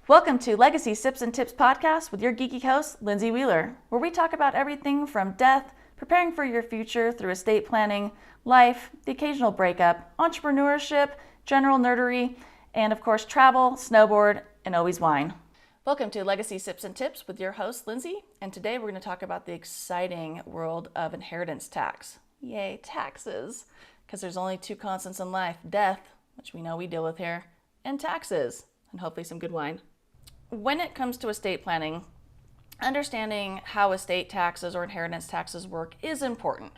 Welcome to Legacy Sips and Tips podcast with your geeky host, Lindsay Wheeler, where we talk about everything from death, preparing for your future through estate planning, life, the occasional breakup, entrepreneurship, general nerdery, and of course travel, snowboard, and always wine. Welcome to Legacy Sips and Tips with your host, Lindsay, and today we're going to talk about the exciting world of inheritance tax. Yay, taxes, because there's only two constants in life, death, which we know we deal with here, and taxes, and hopefully some good wine. When it comes to estate planning, understanding how estate taxes or inheritance taxes work is important.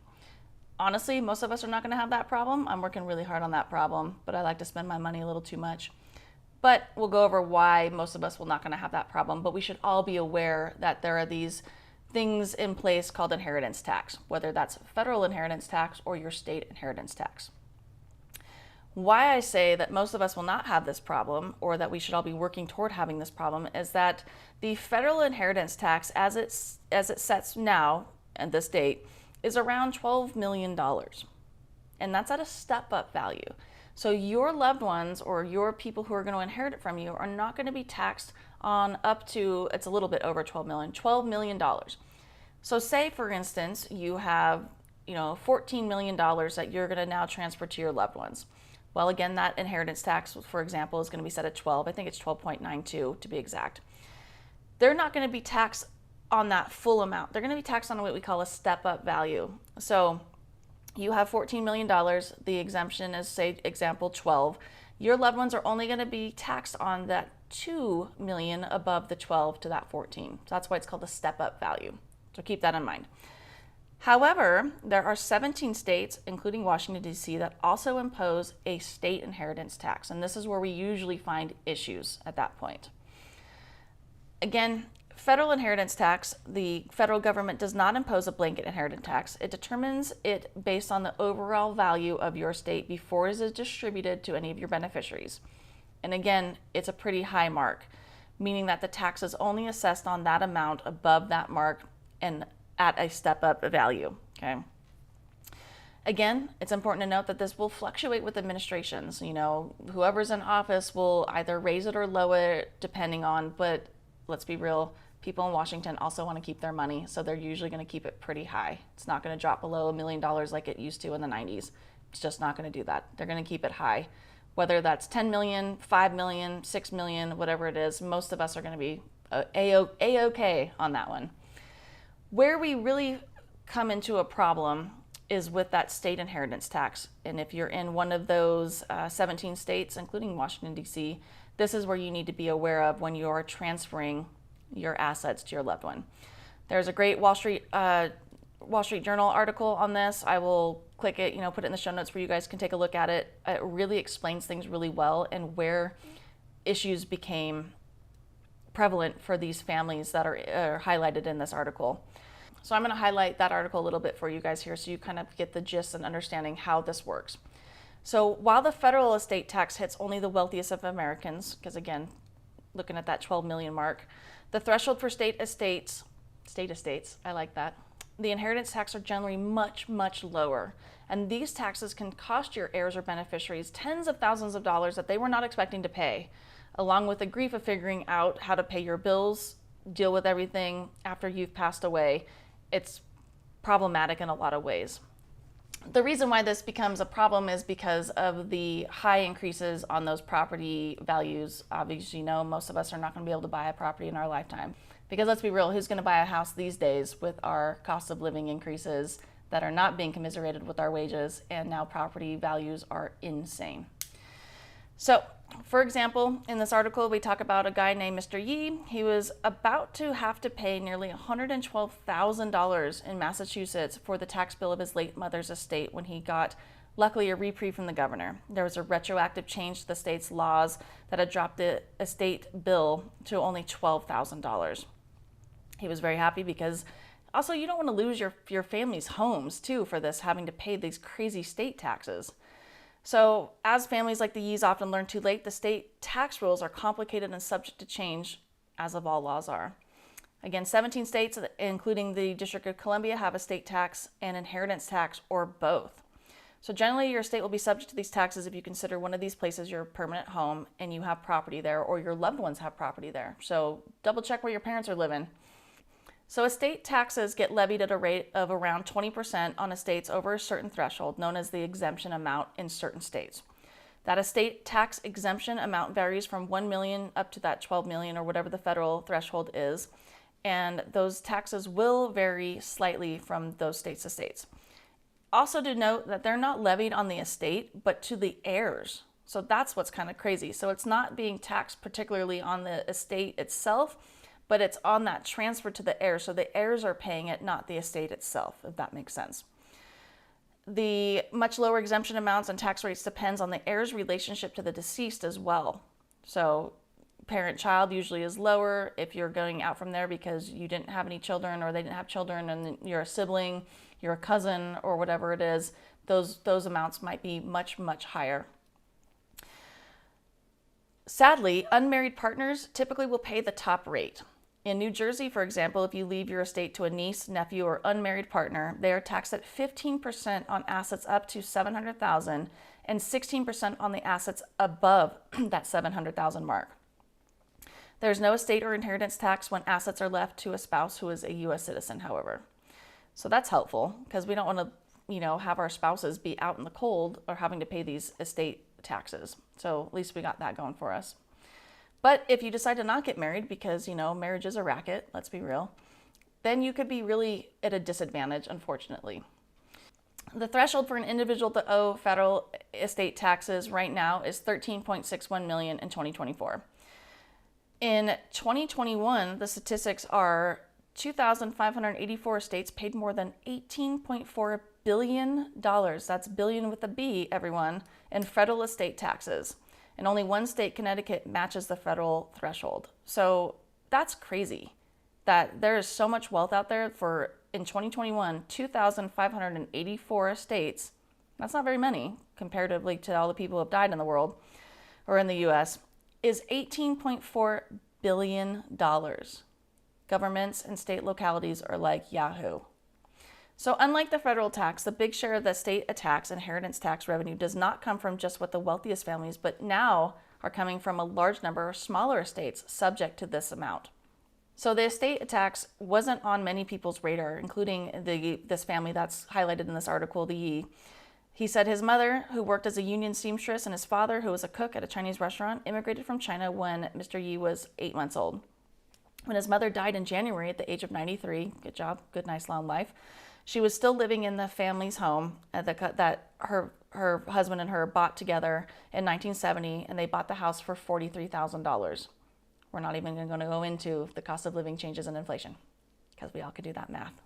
Honestly, most of us are not going to have that problem. I'm working really hard on that problem, but I like to spend my money a little too much. But we'll go over why most of us will not going to have that problem, but we should all be aware that there are these things in place called inheritance tax, whether that's federal inheritance tax or your state inheritance tax. Why I say that most of us will not have this problem, or that we should all be working toward having this problem, is that the federal inheritance tax as it sets now and this date is around $12 million. And that's at a step-up value. So your loved ones or your people who are going to inherit it from you are not going to be taxed on up to, it's a little bit over $12 million. So say, for instance, you have $14 million that you're going to now transfer to your loved ones. Well, again, that inheritance tax, for example, is going to be set at 12. I think it's 12.92 to be exact. They're not going to be taxed on that full amount. They're going to be taxed on what we call a step-up value. So you have $14 million. The exemption is, say, example 12. Your loved ones are only going to be taxed on that $2 million above the 12 to that 14. So that's why it's called a step-up value. So keep that in mind. However, there are 17 states, including Washington, D.C., that also impose a state inheritance tax, and this is where we usually find issues at that point. Again, federal inheritance tax, the federal government does not impose a blanket inheritance tax. It determines it based on the overall value of your estate before it is distributed to any of your beneficiaries. And again, it's a pretty high mark, meaning that the tax is only assessed on that amount above that mark and at a step-up value, okay? Again, it's important to note that this will fluctuate with administrations. Whoever's in office will either raise it or lower it depending on, but let's be real, people in Washington also want to keep their money, so they're usually going to keep it pretty high. It's not going to drop below $1 million like it used to in the 90s. It's just not going to do that. They're going to keep it high. Whether that's 10 million, 5 million, 6 million, whatever it is, most of us are going to be A-okay on that one. Where we really come into a problem is with that state inheritance tax. And if you're in one of those 17 states, including Washington, D.C., this is where you need to be aware of when you're transferring your assets to your loved one. There's a great Wall Street Journal article on this. I will click it, put it in the show notes where you guys can take a look at it. It really explains things really well and where issues became prevalent for these families that are highlighted in this article. So I'm going to highlight that article a little bit for you guys here so you kind of get the gist and understanding how this works. So while the federal estate tax hits only the wealthiest of Americans, because again, looking at that 12 million mark, the threshold for state estates, I like that, the inheritance tax are generally much, much lower. And these taxes can cost your heirs or beneficiaries tens of thousands of dollars that they were not expecting to pay, along with the grief of figuring out how to pay your bills, deal with everything after you've passed away. It's problematic in a lot of ways. The reason why this becomes a problem is because of the high increases on those property values. Obviously, most of us are not going to be able to buy a property in our lifetime. Because let's be real, who's going to buy a house these days with our cost of living increases that are not being commiserated with our wages, and now property values are insane. So, for example, in this article, we talk about a guy named Mr. Yi. He was about to have to pay nearly $112,000 in Massachusetts for the tax bill of his late mother's estate when he got, luckily, a reprieve from the governor. There was a retroactive change to the state's laws that had dropped the estate bill to only $12,000. He was very happy because also you don't want to lose your family's homes, too, for this, having to pay these crazy state taxes. So as families like the Yees often learn too late, the state tax rules are complicated and subject to change, as of all laws are. Again, 17 states, including the District of Columbia, have a state tax and inheritance tax, or both. So generally, your estate will be subject to these taxes if you consider one of these places your permanent home and you have property there, or your loved ones have property there. So double check where your parents are living. So estate taxes get levied at a rate of around 20% on estates over a certain threshold, known as the exemption amount in certain states. That estate tax exemption amount varies from 1 million up to that 12 million or whatever the federal threshold is. And those taxes will vary slightly from those states to states. Also to note that they're not levied on the estate, but to the heirs. So that's what's kind of crazy. So it's not being taxed particularly on the estate itself, but it's on that transfer to the heirs. So the heirs are paying it, not the estate itself, if that makes sense. The much lower exemption amounts and tax rates depends on the heir's relationship to the deceased as well. So parent-child usually is lower if you're going out from there because you didn't have any children or they didn't have children and you're a sibling, you're a cousin or whatever it is, those amounts might be much, much higher. Sadly, unmarried partners typically will pay the top rate. In New Jersey, for example, if you leave your estate to a niece, nephew, or unmarried partner, they are taxed at 15% on assets up to $700,000 and 16% on the assets above that $700,000 mark. There's no estate or inheritance tax when assets are left to a spouse who is a U.S. citizen, however. So that's helpful because we don't want to, have our spouses be out in the cold or having to pay these estate taxes. So at least we got that going for us. But if you decide to not get married because, marriage is a racket, let's be real, then you could be really at a disadvantage, unfortunately. The threshold for an individual to owe federal estate taxes right now is $13.61 million in 2024. In 2021, the statistics are 2,584 estates paid more than $18.4 billion, that's billion with a B, everyone, in federal estate taxes. And only one state, Connecticut, matches the federal threshold. So that's crazy that there is so much wealth out there for, in 2021, 2,584 estates. That's not very many comparatively to all the people who have died in the world or in the U.S., is $18.4 billion. Governments and state localities are like Yahoo. So unlike the federal tax, the big share of the state tax, inheritance tax revenue does not come from just what the wealthiest families, but now are coming from a large number of smaller estates subject to this amount. So the estate tax wasn't on many people's radar, including this family that's highlighted in this article, the Yi. He said his mother, who worked as a union seamstress, and his father, who was a cook at a Chinese restaurant, immigrated from China when Mr. Yi was 8 months old. When his mother died in January at the age of 93, good job, good, nice, long life, she was still living in the family's home that her husband and her bought together in 1970, and they bought the house for $43,000. We're not even going to go into the cost of living changes and inflation, because we all could do that math.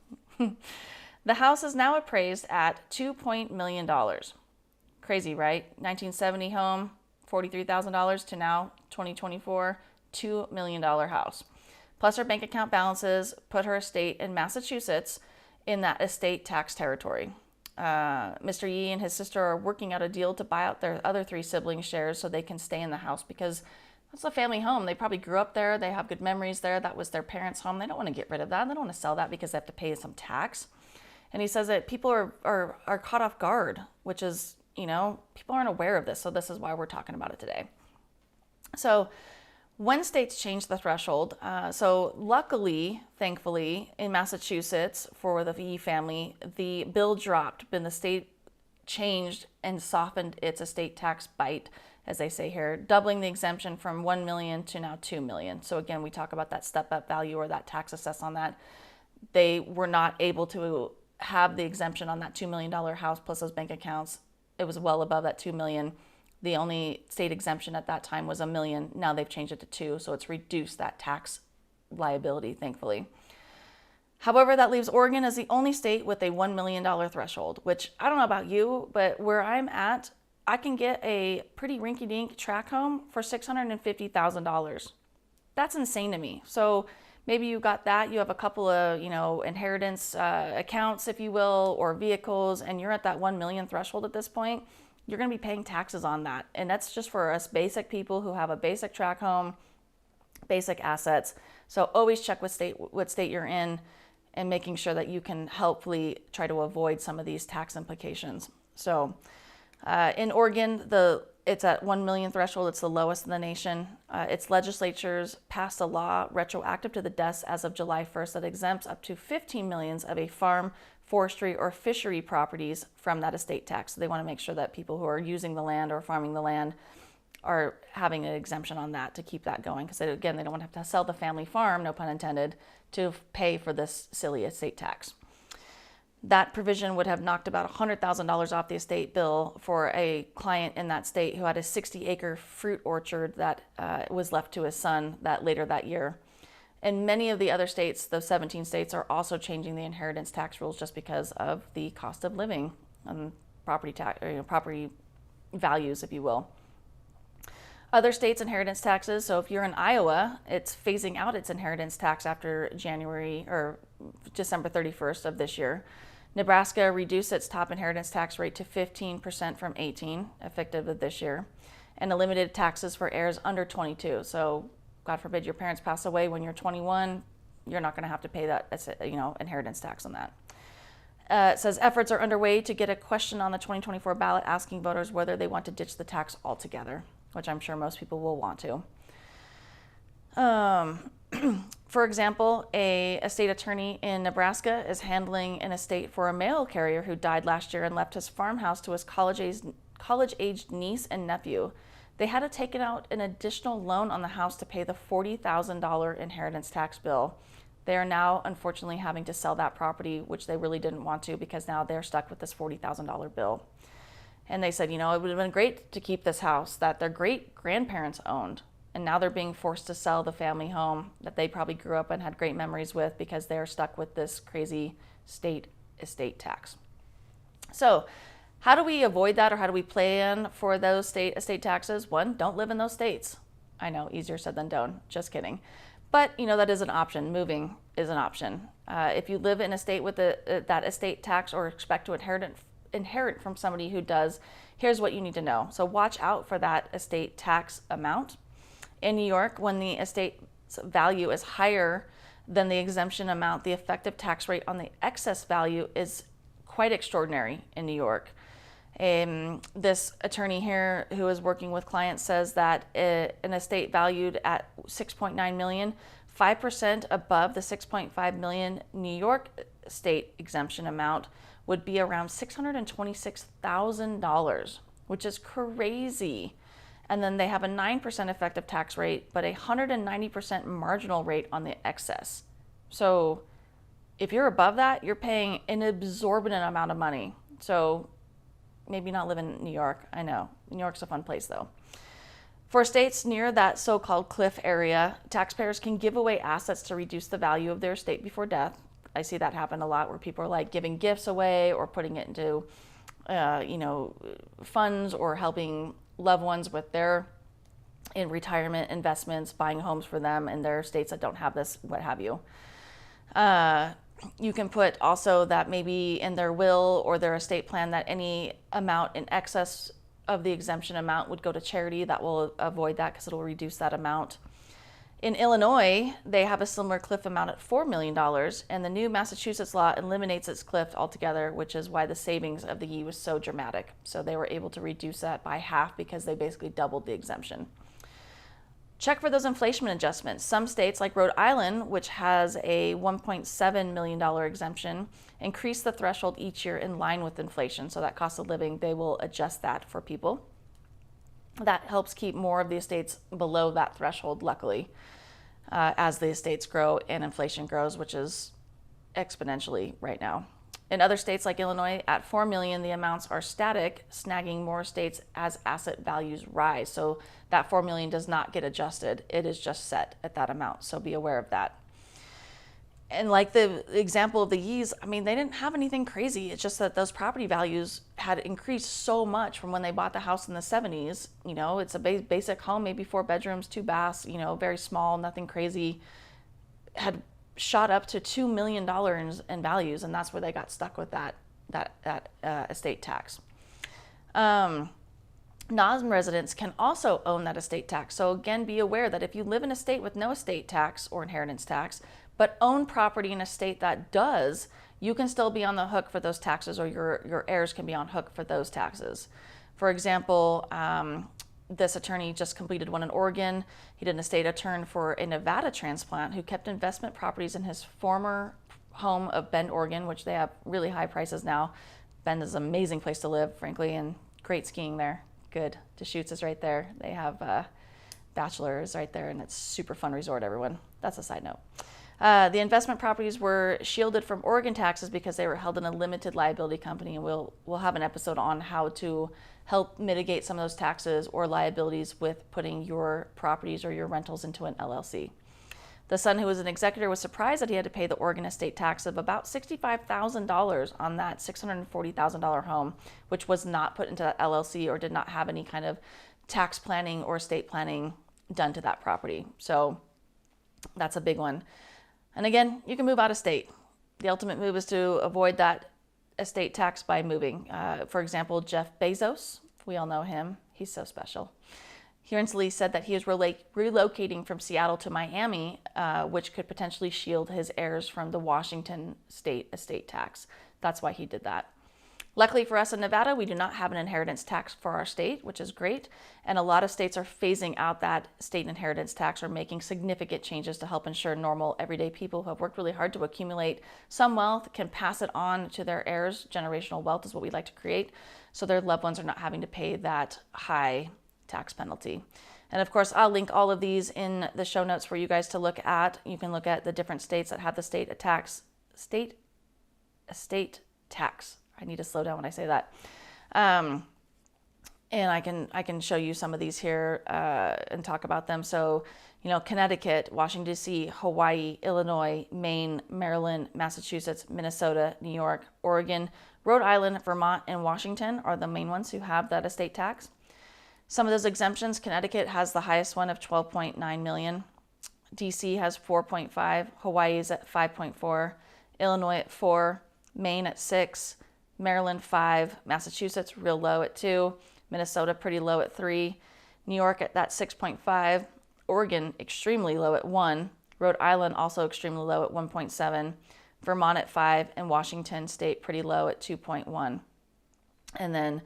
The house is now appraised at $2 million. Crazy, right? 1970 home, $43,000 to now 2024, $2 million house. Plus her bank account balances put her estate in Massachusetts in that estate tax territory. Mr. Yi and his sister are working out a deal to buy out their other 3 siblings' shares so they can stay in the house because that's a family home. They probably grew up there. They have good memories there. That was their parents' home. They don't want to get rid of that. They don't want to sell that because they have to pay some tax. And he says that people are caught off guard, which is, people aren't aware of this. So this is why we're talking about it today. So when states change the threshold, so luckily, thankfully, in Massachusetts for the Yi family, the bill dropped, but the state changed and softened its estate tax bite, as they say here, doubling the exemption from 1 million to now 2 million. So again, we talk about that step-up value or that tax assess on that. They were not able to have the exemption on that $2 million house plus those bank accounts. It was well above that 2 million. The only state exemption at that time was $1 million. Now they've changed it to 2, so it's reduced that tax liability, thankfully. However, that leaves Oregon as the only state with a $1 million threshold, which I don't know about you, but where I'm at, I can get a pretty rinky-dink tract home for $650,000. That's insane to me. So maybe you got that, you have a couple of, inheritance accounts, if you will, or vehicles, and you're at that 1 million threshold at this point. You're going to be paying taxes on that. And that's just for us basic people who have a basic tract home, basic assets. So always check what state you're in and making sure that you can helpfully try to avoid some of these tax implications. So in Oregon, it's at 1 million threshold. It's the lowest in the nation. Its legislatures passed a law retroactive to the deaths as of July 1st that exempts up to 15 millions of a farm, forestry, or fishery properties from that estate tax. So they want to make sure that people who are using the land or farming the land are having an exemption on that to keep that going. Because again, they don't want to have to sell the family farm, no pun intended, to pay for this silly estate tax. That provision would have knocked about $100,000 off the estate bill for a client in that state who had a 60-acre fruit orchard that was left to his son later that year. And many of the other states, those 17 states, are also changing the inheritance tax rules just because of the cost of living and property tax, property values, if you will. Other states' inheritance taxes. So if you're in Iowa, it's phasing out its inheritance tax after January or December 31st of this year. Nebraska reduced its top inheritance tax rate to 15% from 18%, effective of this year, and eliminated taxes for heirs under 22. So, God forbid your parents pass away when you're 21, you're not going to have to pay that, inheritance tax on that. It says efforts are underway to get a question on the 2024 ballot asking voters whether they want to ditch the tax altogether, which I'm sure most people will want to. For example, a estate attorney in Nebraska is handling an estate for a mail carrier who died last year and left his farmhouse to his college-aged niece and nephew. They had to take out an additional loan on the house to pay the $40,000 inheritance tax bill. They are now, unfortunately, having to sell that property, which they really didn't want to, because now they're stuck with this $40,000 bill. And they said, it would have been great to keep this house that their great-grandparents owned. And now they're being forced to sell the family home that they probably grew up and had great memories with because they're stuck with this crazy state estate tax. So how do we avoid that, or how do we plan for those state estate taxes? One, don't live in those states. I know, easier said than done. Just kidding. But, that is an option. Moving is an option. If you live in a state with that estate tax or expect to inherit from somebody who does, here's what you need to know. So watch out for that estate tax amount. In New York, when the estate's value is higher than the exemption amount, the effective tax rate on the excess value is quite extraordinary in New York. This attorney here who is working with clients says that an estate valued at $6.9 million, 5% above the $6.5 million New York state exemption amount would be around $626,000, which is crazy. And then they have a 9% effective tax rate, but a 190% marginal rate on the excess. So if you're above that, you're paying an exorbitant amount of money. So maybe not live in New York. I know. New York's a fun place, though. For states near that so-called cliff area, taxpayers can give away assets to reduce the value of their estate before death. I see that happen a lot, where people are like giving gifts away or putting it into, funds, or helping loved ones with their retirement investments, buying homes for them in their states that don't have this, what have you. You can put also that maybe in their will or their estate plan that any amount in excess of the exemption amount would go to charity. That will avoid that because it'll reduce that amount. In Illinois, they have a similar cliff amount at $4 million, and the new Massachusetts law eliminates its cliff altogether, which is why the savings of the was so dramatic. So they were able to reduce that by half because they basically doubled the exemption. Check for those inflation adjustments. Some states, like Rhode Island, which has a $1.7 million exemption, increase the threshold each year in line with inflation. So that cost of living, they will adjust that for people. That helps keep more of the estates below that threshold, luckily, as the estates grow and inflation grows, which is exponentially right now. In other states like Illinois, at $4 million, the amounts are static, snagging more states as asset values rise. So that $4 million does not get adjusted. It is just set at that amount. So be aware of that. And like the example of the Yees, they didn't have anything crazy. It's just that those property values had increased so much from when they bought the house in the 70s. It's a basic home, maybe 4 bedrooms, 2 baths, very small, nothing crazy. Had shot up to $2 million in values, and that's where they got stuck with that estate tax. Non-residents can also own that estate tax. So again, be aware that if you live in a state with no estate tax or inheritance tax, but own property in a state that does, you can still be on the hook for those taxes, or your heirs can be on hook for those taxes. For example, this attorney just completed one in Oregon. He did an estate attorney for a Nevada transplant who kept investment properties in his former home of Bend, Oregon, which they have really high prices now. Bend is an amazing place to live, frankly, and great skiing there. Good. Deschutes is right there. They have Bachelor's right there, and it's super fun resort, everyone. That's a side note. The investment properties were shielded from Oregon taxes because they were held in a limited liability company, and we'll have an episode on how to help mitigate some of those taxes or liabilities with putting your properties or your rentals into an LLC. The son, who was an executor, was surprised that he had to pay the Oregon estate tax of about $65,000 on that $640,000 home, which was not put into that LLC or did not have any kind of tax planning or estate planning done to that property. So that's a big one. And again, you can move out of state. The ultimate move is to avoid that estate tax by moving. For example, Jeff Bezos, we all know him. He's so special. He recently said that he is relocating from Seattle to Miami, which could potentially shield his heirs from the Washington state estate tax. That's why he did that. Luckily for us in Nevada, we do not have an inheritance tax for our state, which is great. And a lot of states are phasing out that state inheritance tax or making significant changes to help ensure normal, everyday people who have worked really hard to accumulate some wealth can pass it on to their heirs. Generational wealth is what we like to create, so their loved ones are not having to pay that high tax penalty. And of course, I'll link all of these in the show notes for you guys to look at. You can look at the different states that have the estate tax. I need to slow down when I say that. And I can show you some of these here and talk about them. So, Connecticut, Washington, D.C., Hawaii, Illinois, Maine, Maryland, Massachusetts, Minnesota, New York, Oregon, Rhode Island, Vermont, and Washington are the main ones who have that estate tax. Some of those exemptions, Connecticut has the highest one of 12.9 million. DC has 4.5, Hawaii is at 5.4, Illinois at 4, Maine at 6, Maryland 5, Massachusetts real low at 2, Minnesota pretty low at 3, New York at that 6.5, Oregon extremely low at 1, Rhode Island also extremely low at 1.7, Vermont at 5, and Washington state pretty low at 2.1. And then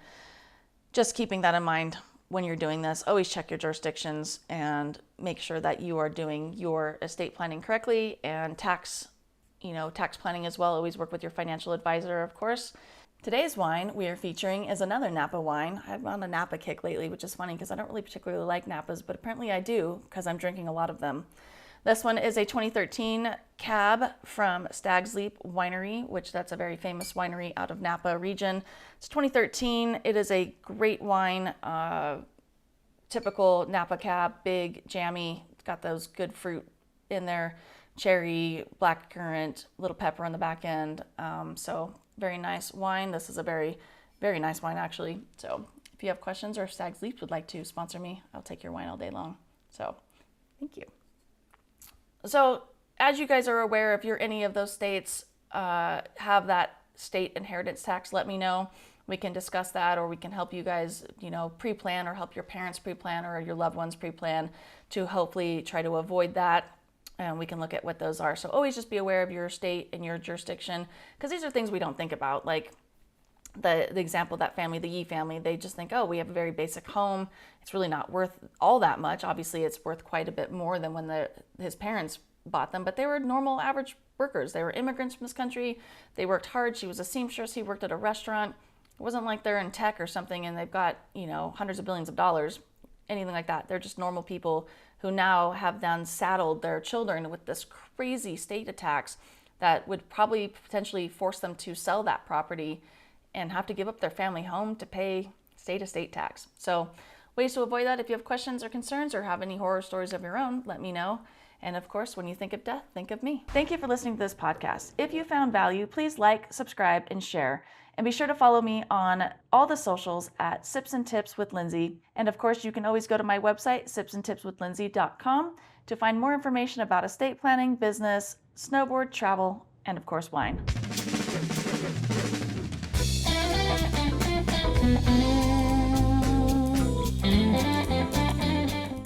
just keeping that in mind when you're doing this, always check your jurisdictions and make sure that you are doing your estate planning correctly, and tax planning as well. Always work with your financial advisor, of course. Today's wine we are featuring is another Napa wine. I've been on a Napa kick lately, which is funny because I don't really particularly like Napas, but apparently I do because I'm drinking a lot of them. This one is a 2013 cab from Stag's Leap Winery, which that's a very famous winery out of Napa region. It's 2013. It is a great wine, typical Napa cab, big, jammy. It's got those good fruit in there, cherry, black currant, little pepper on the back end. So very nice wine. This is a very, very nice wine actually. So if you have questions or if Stag's Leap would like to sponsor me, I'll take your wine all day long. So thank you. So as you guys are aware, if you're any of those states have that state inheritance tax, let me know. We can discuss that, or we can help you guys, pre-plan, or help your parents pre-plan or your loved ones pre-plan to hopefully try to avoid that. And we can look at what those are. So always just be aware of your state and your jurisdiction, because these are things we don't think about. Like the example of that family, the Yee family, they just think, oh, we have a very basic home. It's really not worth all that much. Obviously, it's worth quite a bit more than when his parents bought them, but they were normal, average workers. They were immigrants from this country. They worked hard. She was a seamstress. He worked at a restaurant. It wasn't like they're in tech or something and they've got, hundreds of billions of dollars, anything like that. They're just normal people who now have then saddled their children with this crazy state tax that would probably potentially force them to sell that property and have to give up their family home to pay state estate tax. So ways to avoid that. If you have questions or concerns or have any horror stories of your own, let me know. And of course, when you think of death, think of me. Thank you for listening to this podcast. If you found value, please like, subscribe, and share. And be sure to follow me on all the socials at Sips and Tips with Lindsay. And of course, you can always go to my website, sipsandtipswithlindsay.com, to find more information about estate planning, business, snowboard, travel, and of course, wine.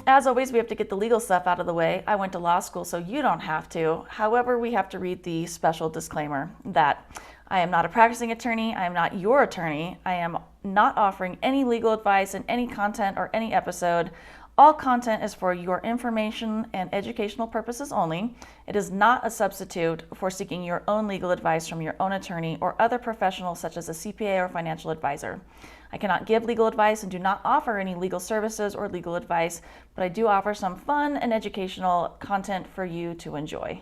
As always, we have to get the legal stuff out of the way. I went to law school, so you don't have to. However, we have to read the special disclaimer that I am not a practicing attorney. I am not your attorney. I am not offering any legal advice in any content or any episode. All content is for your information and educational purposes only. It is not a substitute for seeking your own legal advice from your own attorney or other professionals such as a CPA or financial advisor. I cannot give legal advice and do not offer any legal services or legal advice, but I do offer some fun and educational content for you to enjoy.